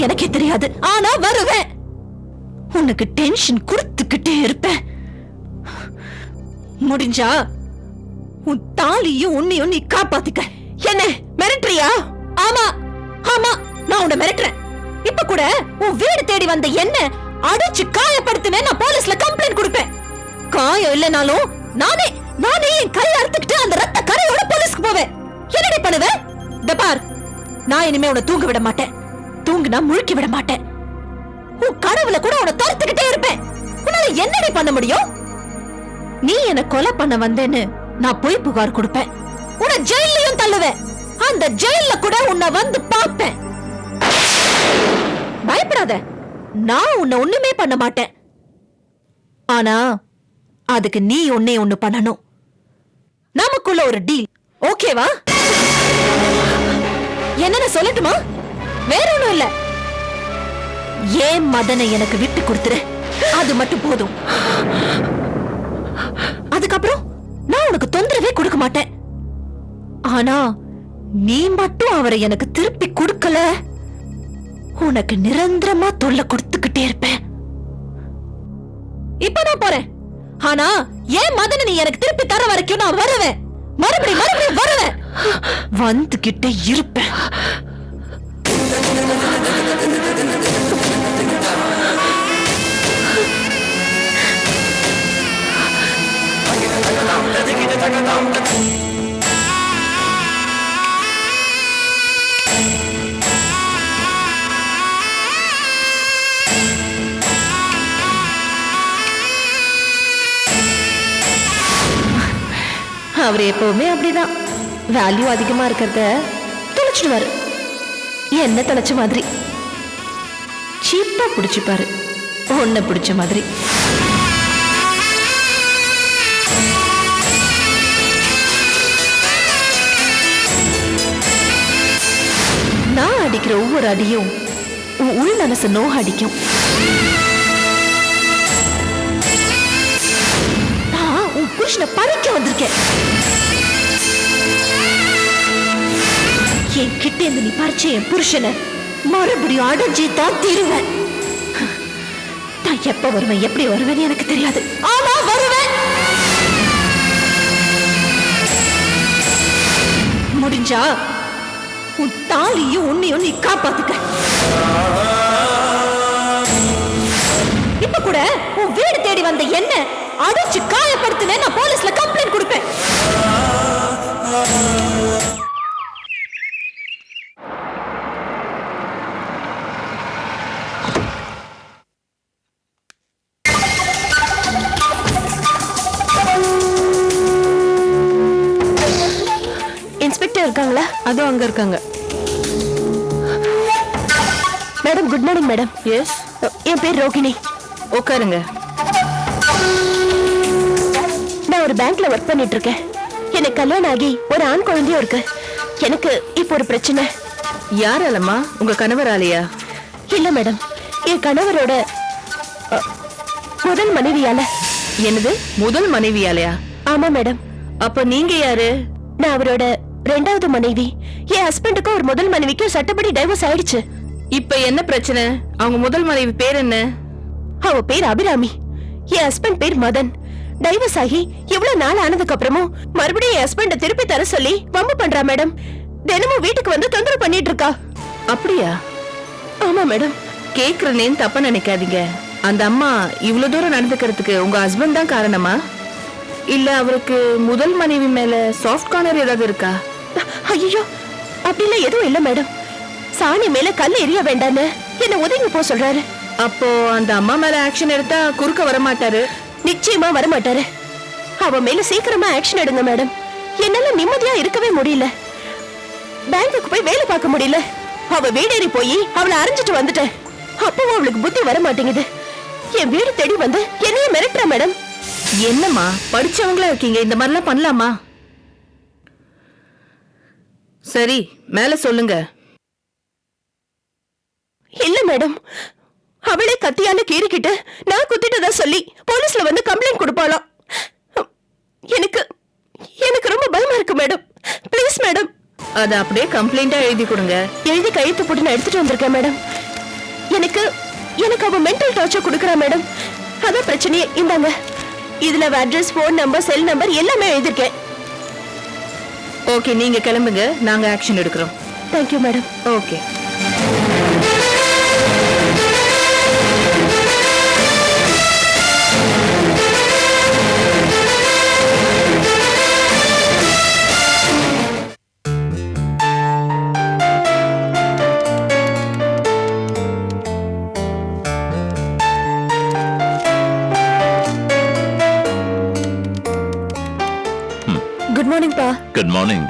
எனக்கே தெரியாது. ஆனா வருவேன். உனக்கு டென்ஷன் கொடுத்துக்கிட்டே இருப்பேன். முடிஞ்சா உன் தாலியும் உன்னையும் நீ காப்பாத்திக்க. என்ன மிரட்டுறியா? ஆமா ஆமா, நான் உன்னை மிரட்டுறேன். இப்ப கூட உன் வீடு தேடி வந்த என்ன அடிச்சு காயப்படுத்தினேன். நான் போலீஸ்ல கம்ப்ளைண்ட் கொடுப்பேன். காயம் இல்லனாலும் நானே என் கையை அறுத்துக்கிட்டு அந்த ரத்த கரையோட போலீஸ்க்கு போவேன். என்னடி பண்ணுவேன்? இந்த பார், நான் இனிமே உன்னை தூங்க விட மாட்டேன். தூங்குனா முழுக்கி விட மாட்டேன். உன் கனவுல கூட உன்னை துரத்துக்கிட்டே இருப்பேன். உன்னால என்னடி பண்ண முடியும்? நீ என்ன கொலை பண்ண வந்தேன்னு நான் போய் புகார் கொடுப்பேன். உன்னை ஜெயிலையும் தள்ளுவேன். அந்த ஜெயில கூட உன்னை வந்து பார்ப்பேன். பயப்படாத, நான் உன்னை ஒண்ணுமே பண்ண மாட்டேன். ஆனா அதுக்கு நீ ஒண்ணு பண்ணணும். நமக்குள்ள ஒரு டீல், ஓகேவா? என்னன்னு சொல்லட்டுமா? வேற ஒண்ணும் இல்ல. ஏன் மதனை எனக்கு விட்டு கொடுத்துரு, அது மட்டும் போதும். அதுக்கப்புறம் நான் உனக்கு தொந்தரவே கொடுக்க மாட்டேன். ஆனா நீ மட்டும் அவரை எனக்கு திருப்பி கொடுக்கல, உனக்கு நிரந்தரமா தொல்லை கொடுத்துக்கிட்டே இருப்பேன். இப்ப நான் போறேன். ஆனா ஏன் மதனை நீ எனக்கு திருப்பி தர வரைக்கும் நான் வருவேன். மறுபடியும் வருவேன். வந்துகிட்டே இருப்பேன். அவர் எப்பவுமே அப்படிதான். வேல்யூ அதிகமா இருக்கிறத தொலைச்சிடுவாரு. என்ன தொலைச்ச மாதிரி சீப்பா பிடிச்சுப்பாரு. ஒன்ன பிடிச்ச மாதிரி. நான் அடிக்கிற ஒவ்வொரு அடியும் உள் மனசு நோக அடிக்கும். நான் உன் புருஷனை பறிக்க வந்திருக்கேன். என் கிட்ட இருந்து நீ பறிச்ச என் புருஷனை மறுபடியும் அடைஞ்சி தான் தீருவேன். நான் எப்ப வருவேன், எப்படி வருவேன் எனக்கு தெரியாது. ஆனா வருவேன். முடிஞ்சா உன் தாலியும் உன்னையும் நீ காப்பாத்துக்க. இப்ப கூட உன் வீடு தேடி வந்த என்ன அடிச்சு காயப்படுத்தினேன். நான் போலீஸ்ல கம்ப்ளைண்ட் கொடுப்பேன். இன்ஸ்பெக்டர் இருக்காங்களா? அதுவும் அங்க இருக்காங்க. Madam, good morning madam. Yes, என் பேர் ரோகிணி. உட்காருங்க. நான் ஒரு பேங்க்ல ஒர்க் பண்ணிட்டு இருக்கேன். எனக்கு கல்யாணம் ஆகி ஒரு ஆண் குழந்தையும் இருக்கு. எனக்கு இப்போ ஒரு பிரச்சனை. யாராலம்மா? உங்க கணவராலையா? இல்ல மேடம், என் கணவரோட முதல் மனைவியால. என்னது, முதல் மனைவியாலையா? ஆமா மேடம். அப்ப நீங்க யாரு? நான் அவரோட ரெண்டாவது மனைவி. என் ஹஸ்பண்டுக்கும் ஒரு முதல் மனைவிக்கும் சட்டப்படி டைவர்ஸ் ஆயிடுச்சு. இப்ப என்ன பிரச்சனை? அவங்க முதல் மனைவி பேர் என்ன? அவ பேர் அபிராமி. என் ஹஸ்பண்ட் பேர் மதன். டைவர்ஸ் ஆகி இவ்வளவு நாள் ஆனதுக்கு அப்புறமும் மறுபடியும் என் ஹஸ்பண்ட திருப்பி தர சொல்லி வம்பு பண்றா மேடம். தினமும் வீட்டுக்கு வந்து தொந்தரவு பண்ணிட்டு இருக்கா. அப்படியா? ஆமா மேடம். கேக்குறேன்னு தப்பா நினைக்காதீங்க. அந்த அம்மா இவ்வளவு தூரம் நடந்துக்கிறதுக்கு உங்க ஹஸ்பண்ட் தான் காரணமா? இல்ல அவருக்கு முதல் மனைவி மேல சாஃப்ட் கார்னர் ஏதாவது இருக்கா? ஐயோ, அப்படிலாம் எதுவும் இல்ல மேடம். சாணி மேல கல் எரிய வேண்டான்னு என்ன ஒதுங்கி போ சொல்றாரு. அப்போ அந்த அம்மா மேல ஆக்ஷன் எடுத்தா குறுக்க வரமாட்டாரு? நிச்சயமா வரமாட்டாரு. அவ மேல சீக்கிரமா ஆக்ஷன் எடுங்க மேடம். என்னால நிம்மதியா இருக்கவே முடியல. பேங்குக்கு போய் வேலை பார்க்க முடியல. அவ வீடேறி போய் அவளை அரைஞ்சிட்டு வந்துட்டேன். அப்பவும் அவளுக்கு புத்தி வர மாட்டேங்குது. என் வீடு தேடி வந்து என்னைய மிரட்டுற மேடம். என்னம்மா, படிச்சவங்களா இருக்கீங்க, இந்த மாதிரிலாம் பண்ணலாமா? சரி, மேல சொல்லுங்க. இல்ல மேடம், அவளே கத்தியால கீறிக்கிட்டு நான் குத்திட்டதா சொல்லி போலீஸ்ல வந்து கம்ப்ளைண்ட் கொடுப்பாளாம். எனக்கு எனக்கு ரொம்ப பயமா இருக்கு மேடம். Please madam. அத அப்படியே கம்ப்ளைண்டா எழுதி கொடுங்க. எழுதி கையெழுத்து போட்டு நான் எடுத்துட்டு வந்திருக்கேன் மேடம். எனக்கு எனக்கு அவ மென்டல் டார்ச்சர் கொடுக்கறா மேடம். அதான் பிரச்சனையே. இந்தாங்க, இதுல address, phone number, cell number எல்லாமே எழுதிருக்கேன். ஓகே, நீங்க கிளம்புங்க, நாங்க ஆக்ஷன் எடுக்கிறோம். Thank you madam. Okay. Good morning பா. Good morning.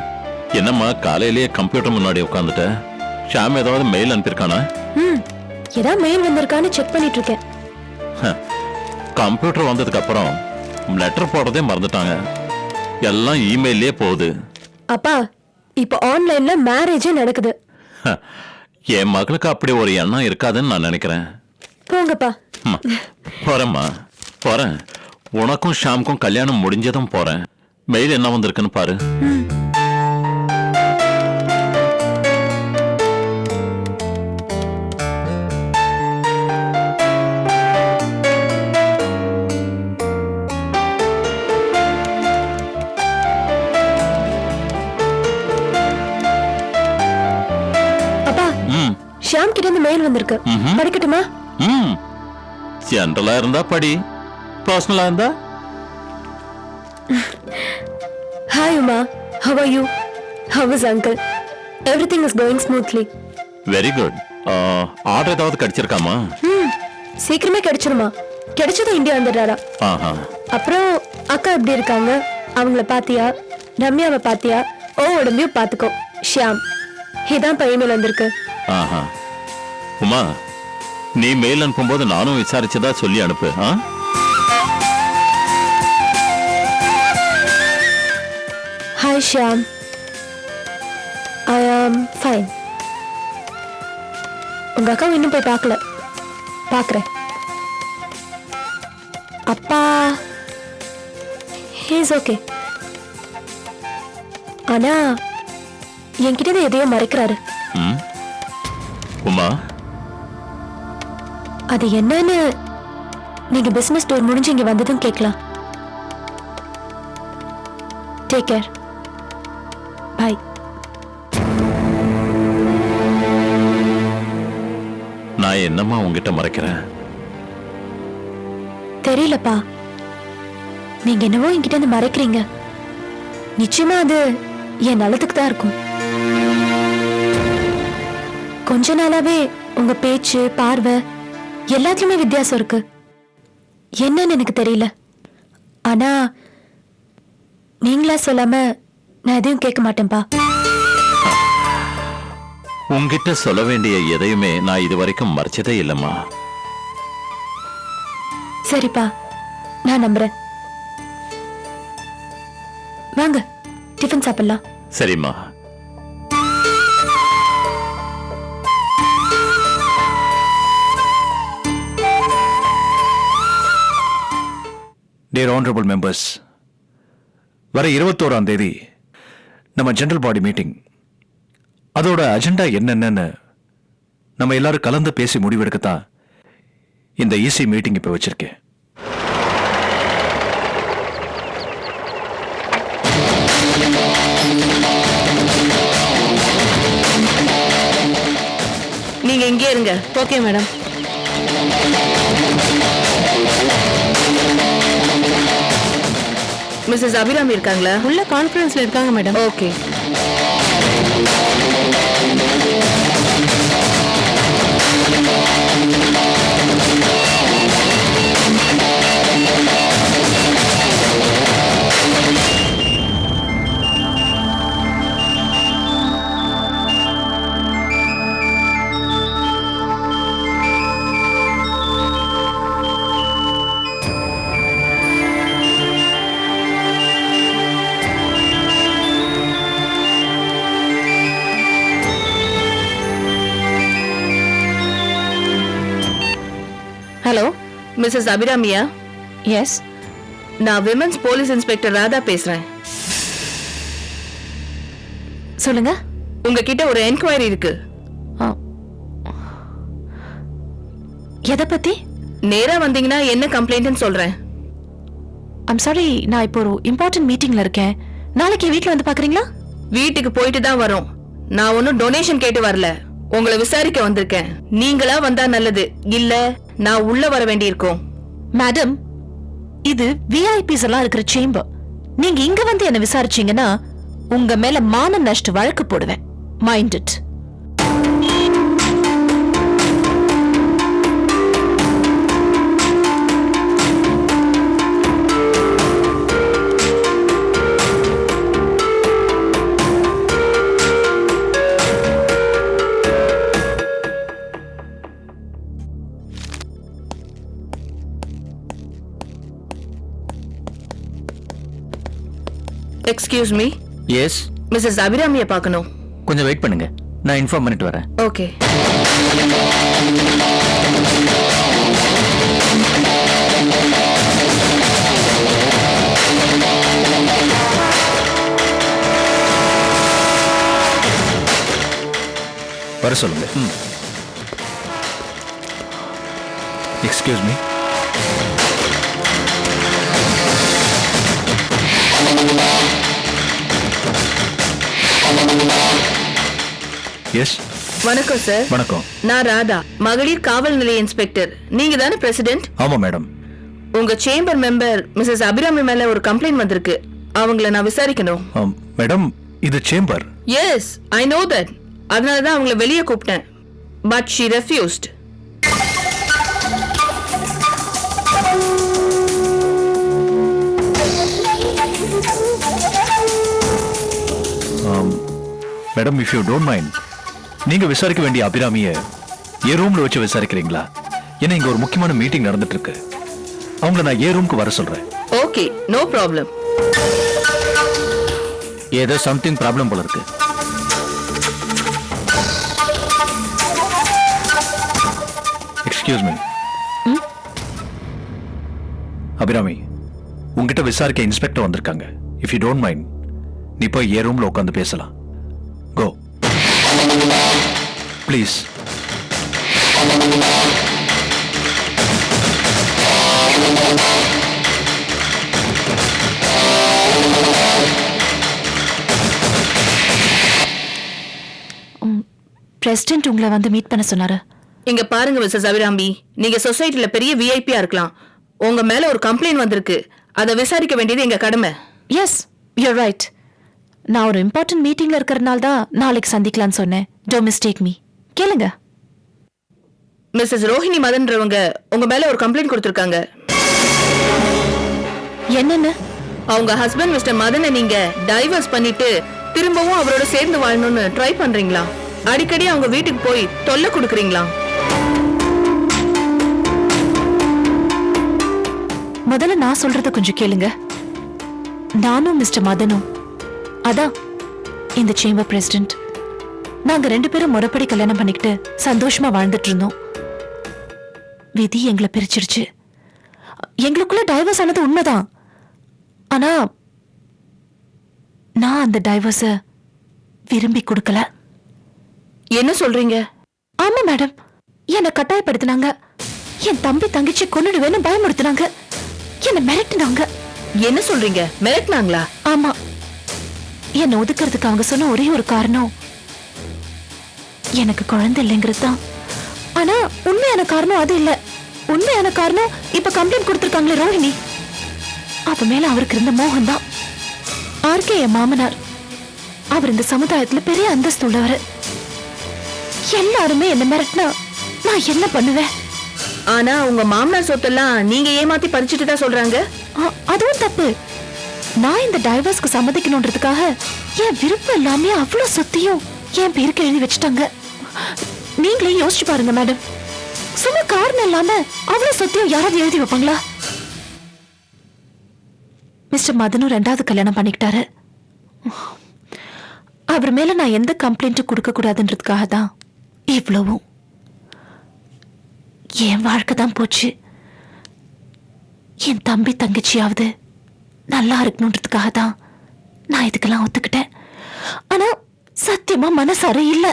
என்னம்மா காலையிலேயே கம்ப்யூட்டர் முன்னாடி உட்காந்துட்ட? ஷாம் ஏதாவது மெயில் அனுப்பியிருக்கானா? ஏதாவது மெயில் வந்திருக்கான்னு செக் பண்ணிட்டு இருக்கேன். கம்ப்யூட்டர் வந்ததுக்கு அப்புறம் லெட்டர் போடுறதே மறந்துட்டாங்க. எல்லாம் இமெயிலே போகுது. அப்பா, இப்போ ஆன்லைன்ல மேரேஜே நடக்குது. என் மகளுக்கு அப்படி ஒரு எண்ணம் இருக்காதுன்னு நான் நினைக்கிறேன். போங்கப்பா. போறேம்மா, போறேன். உனக்கும் ஷாமுக்கும் கல்யாணம் முடிஞ்சதும் போறேன். மெயில் என்ன வந்திருக்குன்னு பாரு. அப்பா, ஷாம் கிட்ட இருந்து மெயில் வந்திருக்கு. படிக்கட்டுமா? ஜெனரலா இருந்தா படி, பர்சனலா இருந்தா. Hi Uma, how are you? How is uncle? Everything is going smoothly. Very good. Order ஏதாவது கிடைச்சிருக்காமா? சீக்கிரமே கிடைச்சிருமா? கிடைச்சதும் இந்தியா வந்துடுறாரா? அப்புறம் அக்கா எப்படி இருக்காங்க? அவங்கள பாத்தியா? ரம்யாவை பாத்தியா? உடம்பையும் பாத்துக்கோ. ஷியாம், இதான் இமெயில் வந்திருக்கு. உமா, நீ மெயில் அனுப்பும்போது நானும் விசாரிச்சதா சொல்லி அனுப்பு. Hi Shyam, I am fine. உங்க அக்கா இன்னும் போய் பார்க்கல, பார்க்கறேன். அப்பா, he is okay. ஆனா என்கிட்ட எதையோ மறைக்கிறாரு. உமா, அது என்னன்னு நீங்க பிசினஸ் டூர் முடிஞ்சு இங்க வந்ததும் கேட்கலாம். Take care. Bye. நான் என்னம்மா உங்ககிட்ட மறைக்கிறேன்? தெரியலப்பா, நீங்க என்னவோ என்கிட்ட இருந்து மறைக்கிறீங்க. நிச்சயமா அது என் நல்லதுக்கு தான் இருக்கும். கொஞ்ச நாளாவே உங்க பேச்சு, பார்வை எல்லாத்துலயுமே வித்தியாசம் இருக்கு. என்னன்னு எனக்கு தெரியல. ஆனா நீங்களா சொல்லாம நான் எதையும் கேட்க மாட்டேன்பா. உங்ககிட்ட சொல்ல வேண்டிய எதையுமே நான் இதுவரைக்கும் மறைச்சதே இல்லம்மா. சரிப்பா, நான் நம்புறேன். வாங்க, டிஃபன் சாப்பிடலாம். சரிம்மா. Dear honorable members, வர 21ஆம் தேதி நம்ம ஜெனரல் பாடி மீட்டிங். அதோட அஜெண்டா என்னென்னு நம்ம எல்லாரும் கலந்து பேசி முடிவெடுக்கத்தான் இந்த ஈசி மீட்டிங் இப்ப வச்சிருக்கேன். நீங்க இங்கே இருங்க. Okay madam. மிஸ்ஸஸ் அபிராமி இருக்காங்களா? உள்ள கான்ஃபரன்ஸ்ல இருக்காங்க மேடம். ஓகே. ஹலோ, மிஸ்ஸஸ் அபிராமியா? எஸ், நான் விமென்ஸ் போலீஸ் இன்ஸ்பெக்டர் ராதா பேசுறேன். சொல்லுங்க. உங்ககிட்ட ஒரு என்கொயரி இருக்கு. எதை பத்தி? நேரா வந்தீங்கன்னா என்ன கம்ப்ளைண்ட்னு சொல்றேன். ஐம் சாரி, நான் இப்போ ஒரு இம்பார்ட்டன்ட் மீட்டிங்ல இருக்கேன். நாளைக்கு வீட்ல வந்து பாக்குறீங்களா? வீட்டுக்கு போயிட்டு தான் வரோம். நான் ஒன்னும் டொனேஷன் கேட்டு வரல, உங்களை விசாரிக்க வந்திருக்கேன். நீங்களா வந்தா நல்லது, இல்ல நான் உள்ள வர வேண்டியிருக்கும். மேடம், இது விஐபிஸ் எல்லாம் இருக்கிற சேம்பர். நீங்க இங்க வந்து என்ன விசாரிச்சீங்கன்னா உங்க மேல மான நஷ்ட வழக்கு போடுவேன். Mind it. Excuse me. Yes. Mrs அபிராமிய பார்க்கணும். கொஞ்சம் வெயிட் பண்ணுங்க, நான் இன்ஃபார்ம் பண்ணிட்டு வரேன். ஓகே. வர சொல்லுங்க. Excuse me. எஸ். வணக்கம் சார். வணக்கம். நான் ராதா, மகளிர் காவல் நிலைய இன்ஸ்பெக்டர். நீங்க தானே பிரசிடென்ட்? ஆமா மேடம். உங்க சேம்பர் மெம்பர் மிஸ்ஸஸ் அபிராமி மேல ஒரு கம்ப்ளைண்ட் வந்திருக்கு. அவங்கள நான் விசாரிக்கணும். மேடம், இது chamber. Yes, I know that. அதனால தான் அவங்கள வெளியே கூப்பிட்டேன். But she refused. Madam, if you don't mind, நீங்க விசாரிக்க வேண்டிய அபிராமிய ஏ ரூம்ல வச்சு விசாரிக்கிறீங்களா? ஏன்னா இங்க ஒரு முக்கியமான மீட்டிங் நடந்துட்டு இருக்கு. அவங்கள நான் ஏ ரூம்க்கு வர சொல்றேன். Okay, no problem. ஏதோ சம்திங் ப்ராப்ளம் போல இருக்கு. Excuse me. அபிராமி, உங்ககிட்ட விசாரிக்க இன்ஸ்பெக்டர் வந்திருக்காங்க. இஃப் யூ டோன்ட் மைண்ட், நீ போய் ஏ ரூம்ல உட்காந்து பேசலாம். Go please. பிரசிடென்ட் உங்களை வந்து மீட் பண்ண சொன்னாரு. இங்க பாருங்க மிஸ்ஸஸ் அபிராமி, நீங்க சொசைட்டில பெரிய விஐபியா இருக்கலாம். உங்க மேல ஒரு கம்ப்ளைண்ட் வந்திருக்கு. அதை விசாரிக்க வேண்டியது எங்க கடமை. Yes, you're right. நான் ஒரு இம்பார்ட்டன்ட் மீட்டிங்ல இருக்கிறதுனால தான் நாளைக்கு சந்திக்கலாம்னு சொன்னேன். Don't mistake me. கேளுங்க. மிஸ்ஸஸ் ரோஹிணி மதன்றவங்க உங்க மேல ஒரு கம்ப்ளைண்ட் கொடுத்திருக்காங்க. என்னன்னு? அவங்க ஹஸ்பண்ட் மிஸ்டர் மதனை நீங்க டைவர்ஸ் பண்ணிட்டு திரும்பவும் அவரோட சேர்ந்து வாழணும்னு ட்ரை பண்றீங்களா? அடிக்கடி அவங்க வீட்டுக்கு போய் தொல்லை கொடுக்கறீங்களா? முதல்ல நான் சொல்றத கொஞ்சம் கேளுங்க. நானும் மிஸ்டர் மதனும், அதான் இந்த சேம்பர் பிரசிடென்ட், நாங்க 2 பேரும் முறைப்படி கல்யாணம் பண்ணிக்கிட்டு சந்தோஷமா வாழ்ந்துட்டு இருந்தோம். விதி எங்களை பிரிச்சிருச்சு. எங்களுக்குள்ள டைவர்ஸ் ஆனது உண்மைதான். ஆனா நான் அந்த டைவர்ஸ விரும்பி கொடுக்கல. என்ன சொல்றீங்க? ஆமா மேடம், என்ன கட்டாயப்படுத்தினாங்க. என் தம்பி தங்கச்சி கொன்னுடுவேன்னு பயமுறுத்தினாங்க. என்ன மிரட்டினாங்க. என்ன சொல்றீங்க? மிரட்டினாங்களா? ஆமா. என்ன ஒதுக்கிறதுக்கு அவங்க சொன்ன ஒரே ஒரு காரணம் எனக்கு குழந்தை இல்லைங்கிறது தான். ஆனா உண்மையான காரணம் அது இல்ல. உண்மையான காரணம் இப்ப கம்ப்ளைண்ட் கொடுத்திருக்காங்களே ரோஹிணி, அவ மேல அவருக்கு இருந்த மோகம் தான். ஆர்கே என் மாமனார். அவர் இந்த சமுதாயத்துல பெரிய அந்தஸ்து உள்ளவர். எல்லாருமே என்ன மிரட்டினா நான் என்ன பண்ணுவேன்? ஆனா உங்க மாமனார் சொத்தெல்லாம் நீங்க ஏமாத்தி பறிச்சுட்டு தான் சொல்றாங்க. அதுவும் தப்பு. நான் இந்த டைவர்ஸ்க்கு சம்மதிக்கணும்ன்றதுக்காக என் விருப்பம் எல்லாமே அவ்வளவு சொத்தையும் என் பேருக்கு எழுதி வச்சுட்டாங்க. நீங்களே யோசிச்சு பாருங்க மேடம். சும்மா காரணம் இல்லாம அவ்வளவு சொத்தையும் யாராவது எழுதி வைப்பாங்களா? மிஸ்டர் மதனும் 2வது கல்யாணம் பண்ணிக்கிட்டாரு. அவர் மேல நான் எந்த கம்ப்ளைண்ட்டும் கொடுக்க கூடாதுன்றதுக்காக தான் இவ்வளவும். என் வாழ்க்கை தான் போச்சு. என் தம்பி தங்கச்சியாவது நல்லா இருக்கணுன்றதுக்காக தான் நான் இதுக்கெல்லாம் ஒத்துக்கிட்டேன். ஆனா சத்தியமா மனசார இல்ல.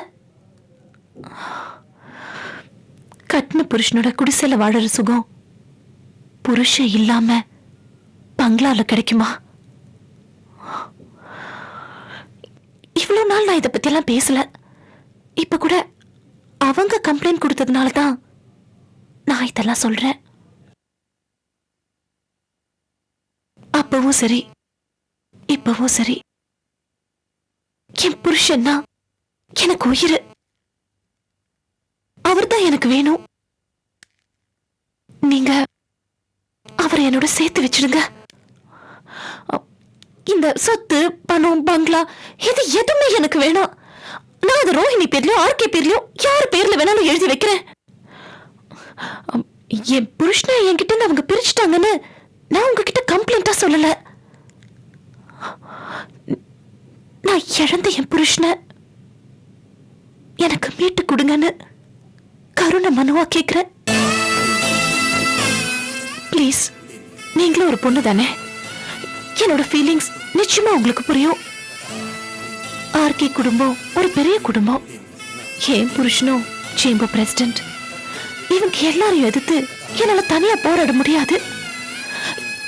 கட்டின புருஷனோட குடிசையில வாழற சுகம் புருஷன் இல்லாம பங்களால கிடைக்குமா? இவ்வளவு நாள் நான் இத பத்தி எல்லாம் பேசல. இப்ப கூட அவங்க கம்ப்ளைண்ட் கொடுத்ததுனால தான் நான் இதெல்லாம் சொல்றேன். அப்பவும் சரி இப்பவும் சரி, என் புருஷன்னா எனக்கு உயிர். அவர்தான் எனக்கு வேணும். நீங்க அவரை என்னோட சேர்த்து வச்சிடுங்க. இந்த சொத்து பணம் பங்களா இது எதுவுமே எனக்கு வேணாம். நான் அது ரோஹிணி பேர்லயோ ஆர்கே பேர்லயோ யார் பேர்ல வேணாலும் எழுதி வைக்கிறேன். என் புருஷனை என்கிட்ட அவங்க பிரிச்சுட்டாங்கன்னு நான் உங்ககிட்ட கம்ப்ளைண்டா சொல்லல. நான் இழந்த என் புருஷனை எனக்கு மீட்டு கொடுங்கன்னு கருணை மனுவா கேக்குறேன். ப்ளீஸ், நீங்களும் ஒரு பொண்ணு தானே, என்னோட ஃபீலிங்ஸ் நிச்சயமா உங்களுக்கு புரியும். ஆர்கே குடும்பம் ஒரு பெரிய குடும்பம். என் புருஷனும் சேம்பர் பிரசிடென்ட். இவங்க எல்லாரையும் எதிர்த்து என்னால தனியா போராட முடியாது.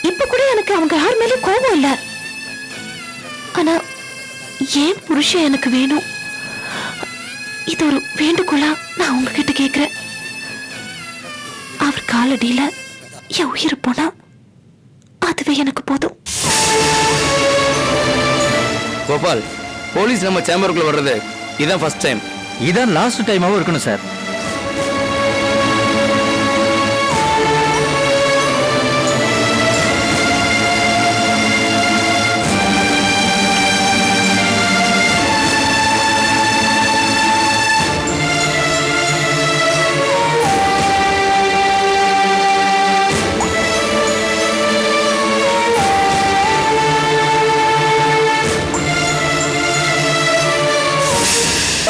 இப்ப கூட எனக்கு அவங்க யார் மேலும் கோபம் இல்ல. ஆனா ஏன் புருஷன் எனக்கு வேணும். இது ஒரு வேண்டுகோளா நான் உங்ககிட்ட கேக்குறேன். அவர் காலடியில என் உயிர் போனா அதுவே எனக்கு போதும். கோபால், போலீஸ் நம்ம சேம்பருக்குள்ள வர்றது இதான் ஃபர்ஸ்ட் டைம். இதான் லாஸ்ட் டைமாவும் இருக்கணும் சார்.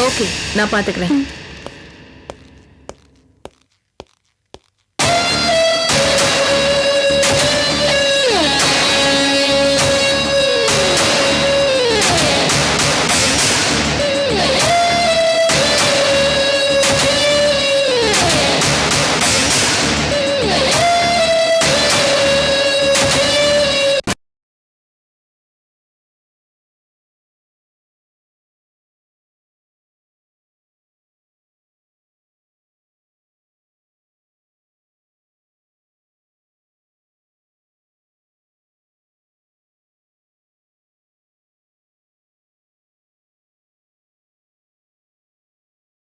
ஓகே, நான் பாத்துக்கிறேன்.